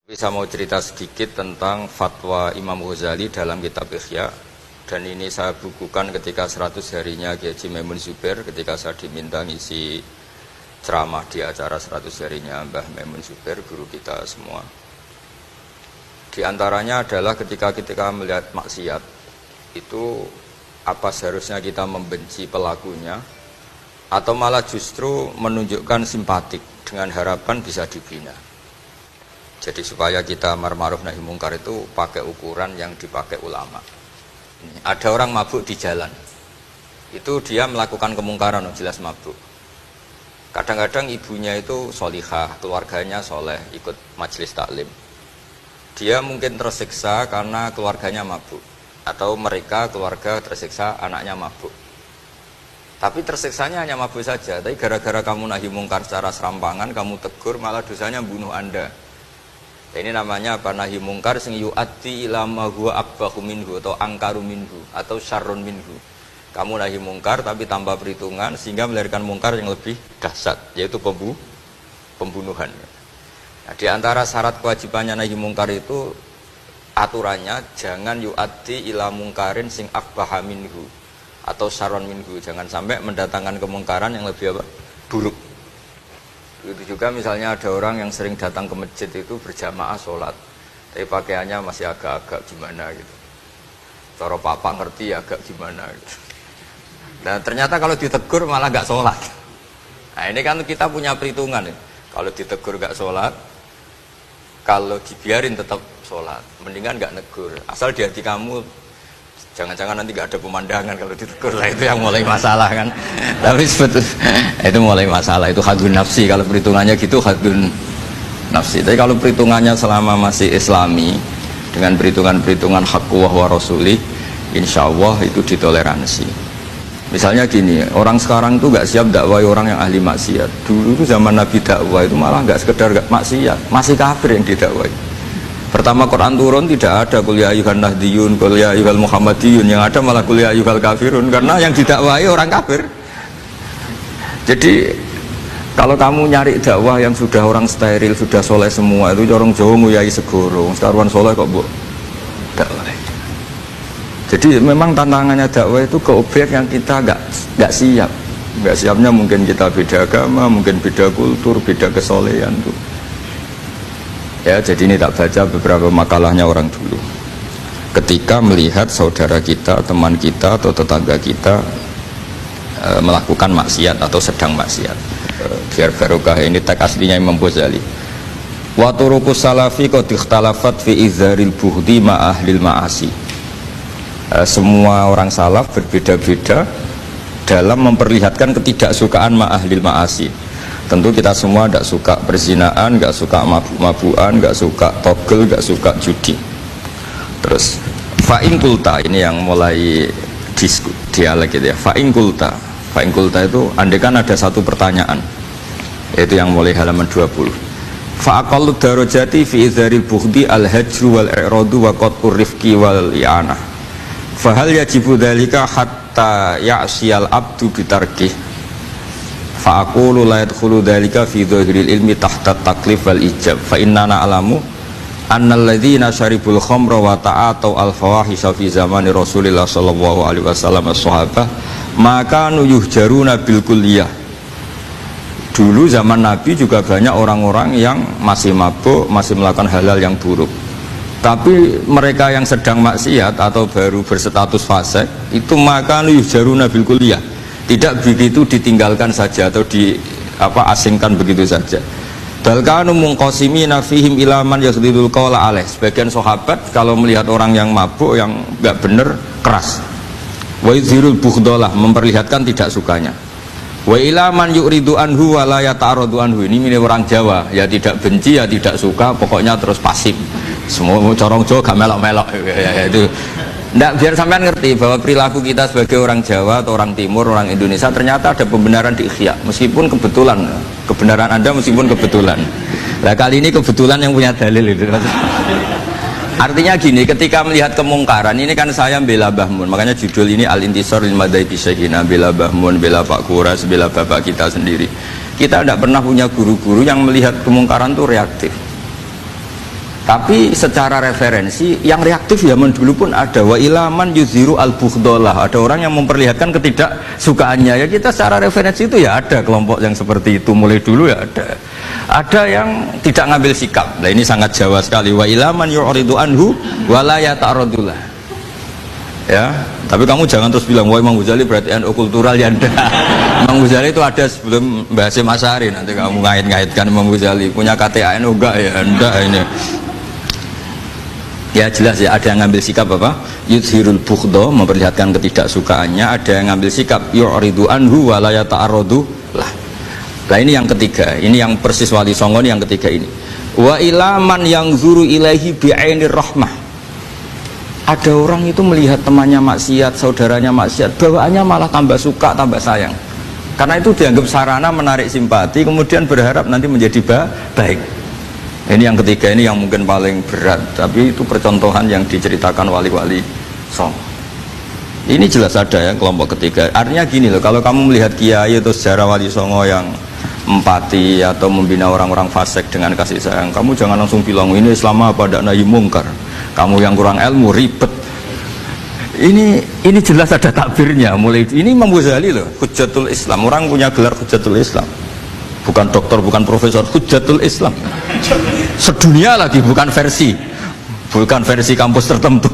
Bisa mau cerita sedikit tentang fatwa Imam Ghazali dalam kitab Ihya, dan ini saya bukukan ketika 100 harinya Kiai Haji Maimun Zubair, ketika saya diminta ngisi ceramah di acara 100 harinya Mbah Maimun Zubair, guru kita semua. Di antaranya adalah ketika melihat maksiat itu, apa seharusnya kita membenci pelakunya atau malah justru menunjukkan simpatik dengan harapan bisa dibina. Jadi supaya kita amar ma'ruf nahi mungkar itu pakai ukuran yang dipakai ulama. Ada orang mabuk di jalan, itu dia melakukan kemungkaran, jelas mabuk. Kadang-kadang ibunya itu solihah, keluarganya soleh, ikut majelis taklim. Dia mungkin tersiksa karena keluarganya mabuk, atau mereka keluarga tersiksa anaknya mabuk. Tapi tersiksanya hanya mabuk saja, tapi gara-gara kamu nahi mungkar secara serampangan, kamu tegur, malah dosanya bunuh Anda. Ini namanya apa? Nahi mungkar sing yu'addi ila ma huwa akbahu minhu atau angkaru minhu atau syarrun minhu. Kamu nahi mungkar tapi tanpa perhitungan sehingga melahirkan mungkar yang lebih dahsyat, yaitu pembunuhan. Nah, di antara syarat kewajibannya nahi mungkar itu aturannya jangan yu'addi ila mungkarin sing akbaha minhu atau syarrun minhu. Jangan sampai mendatangkan kemungkaran yang lebih apa? Buruk. Itu juga misalnya ada orang yang sering datang ke masjid itu berjamaah sholat, tapi pakaiannya masih agak-agak gimana gitu. Cara papa ngerti agak gimana gitu. Dan ternyata kalau ditegur malah gak sholat. Nah ini kan kita punya perhitungan ya. Kalau ditegur gak sholat, kalau dibiarin tetap sholat, mendingan gak negur. Asal di hati kamu jangan-jangan nanti gak ada pemandangan kalau ditegur lah, itu yang mulai masalah kan. Tapi sebetulnya itu mulai masalah, itu hadun nafsi. Kalau perhitungannya gitu hadun nafsi. Tapi kalau perhitungannya selama masih islami dengan perhitungan-perhitungan haqqullah wa rasulih, insya Allah itu ditoleransi. Misalnya gini, orang sekarang itu gak siap dakwah orang yang ahli maksiat. Dulu itu zaman Nabi dakwah itu malah gak sekedar gak maksiat, masih kafir yang didakwai. Pertama Quran turun tidak ada qul ya ayyuhan nahdiyun, qul ya ayyuhal muhammadiyun, yang ada malah qul ya ayyuhal kafirun, karena yang didakwahi orang kafir. Jadi kalau kamu nyari dakwah yang sudah orang steril, sudah soleh semua, itu orang Jawa nguyai segoro, sekaruan soleh kok bu dakwah. Jadi memang tantangannya dakwah itu ke objek yang kita nggak siap. Nggak siapnya mungkin kita beda agama, mungkin beda kultur, beda kesolehan tuh. Ya, jadi ini tak baca beberapa makalahnya orang dulu. Ketika melihat saudara kita, teman kita atau tetangga kita melakukan maksiat atau sedang maksiat, biar barokah ini teks aslinya Imam Ghazali. Wa turuqus salafi qad ikhtalafat fi izharil buhdi ma ahlil ma'asi. Semua orang salaf berbeda-beda dalam memperlihatkan ketidaksukaan ma ahlil ma'asi. Tentu kita semua tidak suka perzinaan, tidak suka mabuk-mabukan, tidak suka togel, tidak suka judi. Terus fa'in kulta, ini yang mulai dialog gitu ya. Fa'in kulta itu andaikan ada satu pertanyaan, yaitu yang mulai halaman 20. Fa'aqallu darajati fi izharil bughdi al-hajru wal i'radu wa qat'ur rifqi wal i'anah. Fahal yajibu dzalika hatta ya'siyal abdu bitarkih. Fa'aqulu la yadkhulu dzalika fi dhahiril ilmi tahta taklif wal ijab fa innana alamu annal ladzina syaribul khamra wa ta'atau al fawahisha fi zamani Rasulillah sallallahu alaihi wasallam as-sahabah maka yuhjaruna bil kulliyah. Dulu zaman Nabi juga banyak orang-orang yang masih mabuk, masih melakukan hal-hal yang buruk. Tapi mereka yang sedang maksiat atau baru berstatus fasik itu maka yuhjaruna bil kulliyah. Tidak begitu ditinggalkan saja atau asingkan begitu saja. Balkanu munqasimina fihim ilaman yahdidul qawla alaih. Sebagian sahabat kalau melihat orang yang mabuk, yang enggak benar, keras. Wa yuzhirul bughdalah, memperlihatkan tidak sukanya. Wa ilaman yu'ridu anhu wa la yata'aradu anhu. Ini milik orang Jawa, ya tidak benci ya tidak suka, pokoknya terus pasif. Semua corong Jawa gak melok-melok ya, itu. Nggak, biar sampean ngerti bahwa perilaku kita sebagai orang Jawa atau orang Timur, orang Indonesia ternyata ada pembenaran di Ihya, meskipun kebetulan kebenaran Anda meskipun kebetulan. Nah kali ini kebetulan yang punya dalil itu. Artinya gini, ketika melihat kemungkaran ini kan saya bela Mbah Mun, makanya judul ini Al-Intisar lil Madhabi Syekhina, bela Mbah Mun, bela Pak Kuras, bela bapak kita sendiri. Kita tidak pernah punya guru-guru yang melihat kemungkaran itu reaktif. Tapi secara referensi yang reaktif zaman dulu pun ada, wa ilaman yuziru al-bughdolah, ada orang yang memperlihatkan ketidaksukaannya. Ya kita secara referensi itu ya ada kelompok yang seperti itu mulai dulu ya ada yang tidak ngambil sikap. Nah ini sangat Jawa sekali, wa ilaman yu'ridu anhu wa la yata'radullah. Ya, tapi kamu jangan terus bilang wah Imam Ghazali berarti NU kultural ya enggak. Imam Ghazali itu ada sebelum Mbah Hasyim Asy'ari, nanti kamu ngait-ngaitkan Imam Ghazali punya KTA NU enggak ya enggak ini. Ya jelas ya, ada yang ngambil sikap apa? Yudhirul bughdo, memperlihatkan ketidaksukaannya, ada yang ngambil sikap yu'ridu anhu wa la yata'arradu lah. Nah ini yang ketiga, ini yang persis Wali Songo ini yang ketiga ini. Wa ilaman yang zuru ilaihi bi'ainir rahmah. Ada orang itu melihat temannya maksiat, saudaranya maksiat, bawaannya malah tambah suka, tambah sayang. Karena itu dianggap sarana menarik simpati, kemudian berharap nanti menjadi baik. Ini yang ketiga, ini yang mungkin paling berat, tapi itu percontohan yang diceritakan wali-wali Songo. Ini jelas ada ya kelompok ketiga. Artinya gini loh, kalau kamu melihat kiai atau sejarah Wali Songo yang empati atau membina orang-orang fasik dengan kasih sayang, kamu jangan langsung bilang ini Islam apa tidak nahi mungkar. Kamu yang kurang ilmu ribet. Ini jelas ada takbirnya. Mulai ini Imam Ghazali loh, Hujjatul Islam. Orang punya gelar Hujjatul Islam. Bukan dokter, bukan profesor, Hujjatul Islam. Sedunia lagi, bukan versi kampus tertentu.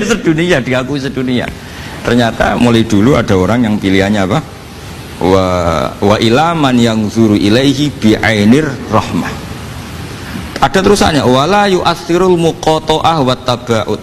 Sedunia, diakui sedunia. Ternyata mulai dulu ada orang yang pilihannya apa? Wa ilaman yang zuru ilaihi bi'ainir rahmah. Ada terusannya, wala yu'athirul muqata'ah wa taba'ud.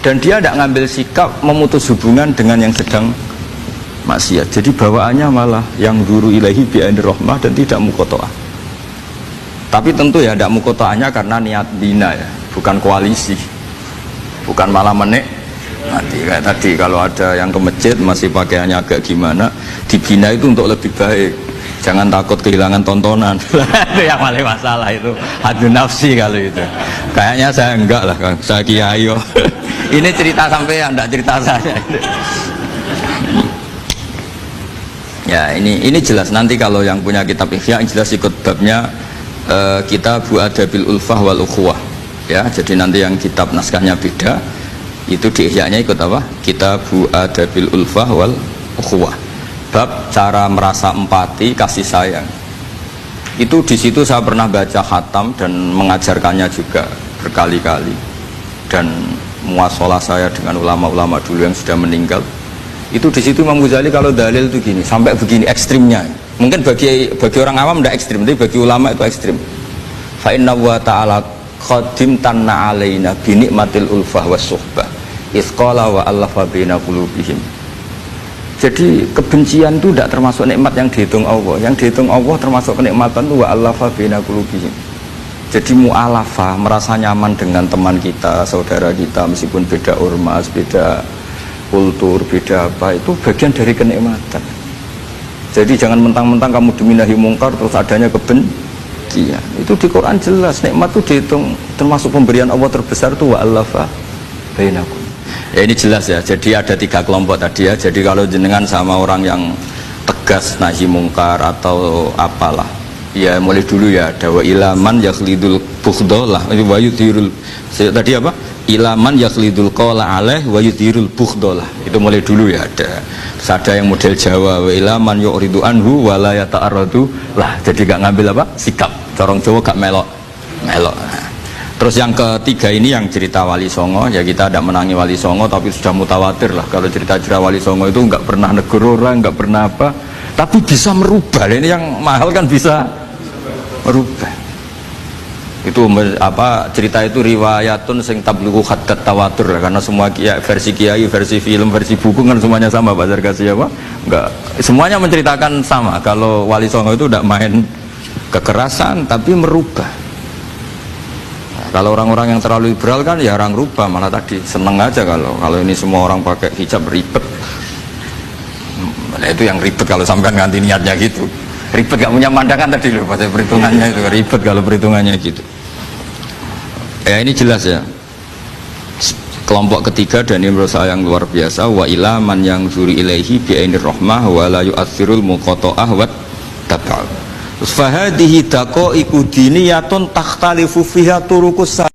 Dan dia tidak ngambil sikap memutus hubungan dengan yang sedang maksiat. Jadi bawaannya malah yang zuru ilaihi bi'ainir rahmah dan tidak muqata'ah. Tapi tentu ya tidak muqata'ahnya karena niat bina ya, bukan koalisi, bukan malah nanti kayak tadi kalau ada yang ke masjid masih pakaiannya agak gimana, dibina itu untuk lebih baik, jangan takut kehilangan tontonan. Itu yang paling masalah, itu hadu nafsi kalau itu. Kayaknya saya enggak lah, saya kiai. Ini cerita sampai enggak cerita saya. Ya ini jelas nanti kalau yang punya kitab Ihya jelas ikut babnya Kitabu Adabil Ulfah wal Ukhuwah ya. Jadi nanti yang kitab naskahnya beda itu di Ihya-nya ikut apa? Kitabu Adabil Ulfah wal Ukhuwah, bab cara merasa empati, kasih sayang. Itu di situ saya pernah baca khatam dan mengajarkannya juga berkali-kali, dan muasalah saya dengan ulama-ulama dulu yang sudah meninggal. Itu di situ Imam Ghazali kalau dalil itu gini, sampai begini ekstrimnya. Mungkin bagi orang awam tidak ekstrim, tapi bagi ulama itu ekstrim. Fa inna wa ta'ala qadim tanna alaina bi nikmatil ulfah was suhbah isqala wa allafa baina qulubihim. Jadi kebencian itu tidak termasuk nikmat yang dihitung Allah. Yang dihitung Allah termasuk kenikmatan itu wa allafa baina qulubihim. Jadi mu'alafah, merasa nyaman dengan teman kita, saudara kita, meskipun beda ormas, beda kultur, beda apa, itu bagian dari kenikmatan. Jadi jangan mentang-mentang kamu demi nahi mungkar terus adanya kebencian. Itu di Quran jelas, nikmat itu dihitung termasuk pemberian Allah terbesar itu wa allafa bainakum. Ya ini jelas ya. Jadi ada tiga kelompok tadi ya. Jadi kalau jenengan sama orang yang tegas nahi mungkar atau apalah, ya mulai dulu ya ada wa ilaman yakhlidul bughdolah wa yudhirul, tadi apa? Ilaman yakhlidul qala alaih wa yudhirul bughdolah. Itu mulai dulu ya ada. Terus ada yang model Jawa, wa ilaman yu'ridu anhu wa la yata'arradu lah. Jadi gak ngambil apa? Sikap. Corong Jawa gak melok. Terus yang ketiga ini yang cerita Wali Songo, ya kita tidak menangi Wali Songo tapi sudah mutawatir lah kalau cerita-cerita Wali Songo itu nggak pernah negur orang, nggak pernah apa, tapi bisa merubah. Ini yang mahal kan bisa merubah. Itu apa cerita itu riwayatun sing tablughu haddad tawatur lah, karena semua versi kiai, versi film, versi buku kan semuanya sama. Pak Zarkasi apa? Enggak, semuanya menceritakan sama. Kalau Wali Songo itu tidak main kekerasan tapi merubah. Kalau orang-orang yang terlalu liberal kan ya orang rubah, malah tadi seneng aja kalau ini semua orang pakai hijab ribet. Nah itu yang ribet kalau sampai ganti niatnya gitu. Ribet gak punya pandangan tadi loh pada perhitungannya itu, ribet kalau perhitungannya gitu. Ya ini jelas ya. Kelompok ketiga dan ini menurut saya yang luar biasa, wa ilaman yang zuri ilaihi bi ainir rahmah wa la yu'athirul muqata'ah wa tab'al. Fahadihi daqaiqu diniyatun takhtalifu fiha turuqus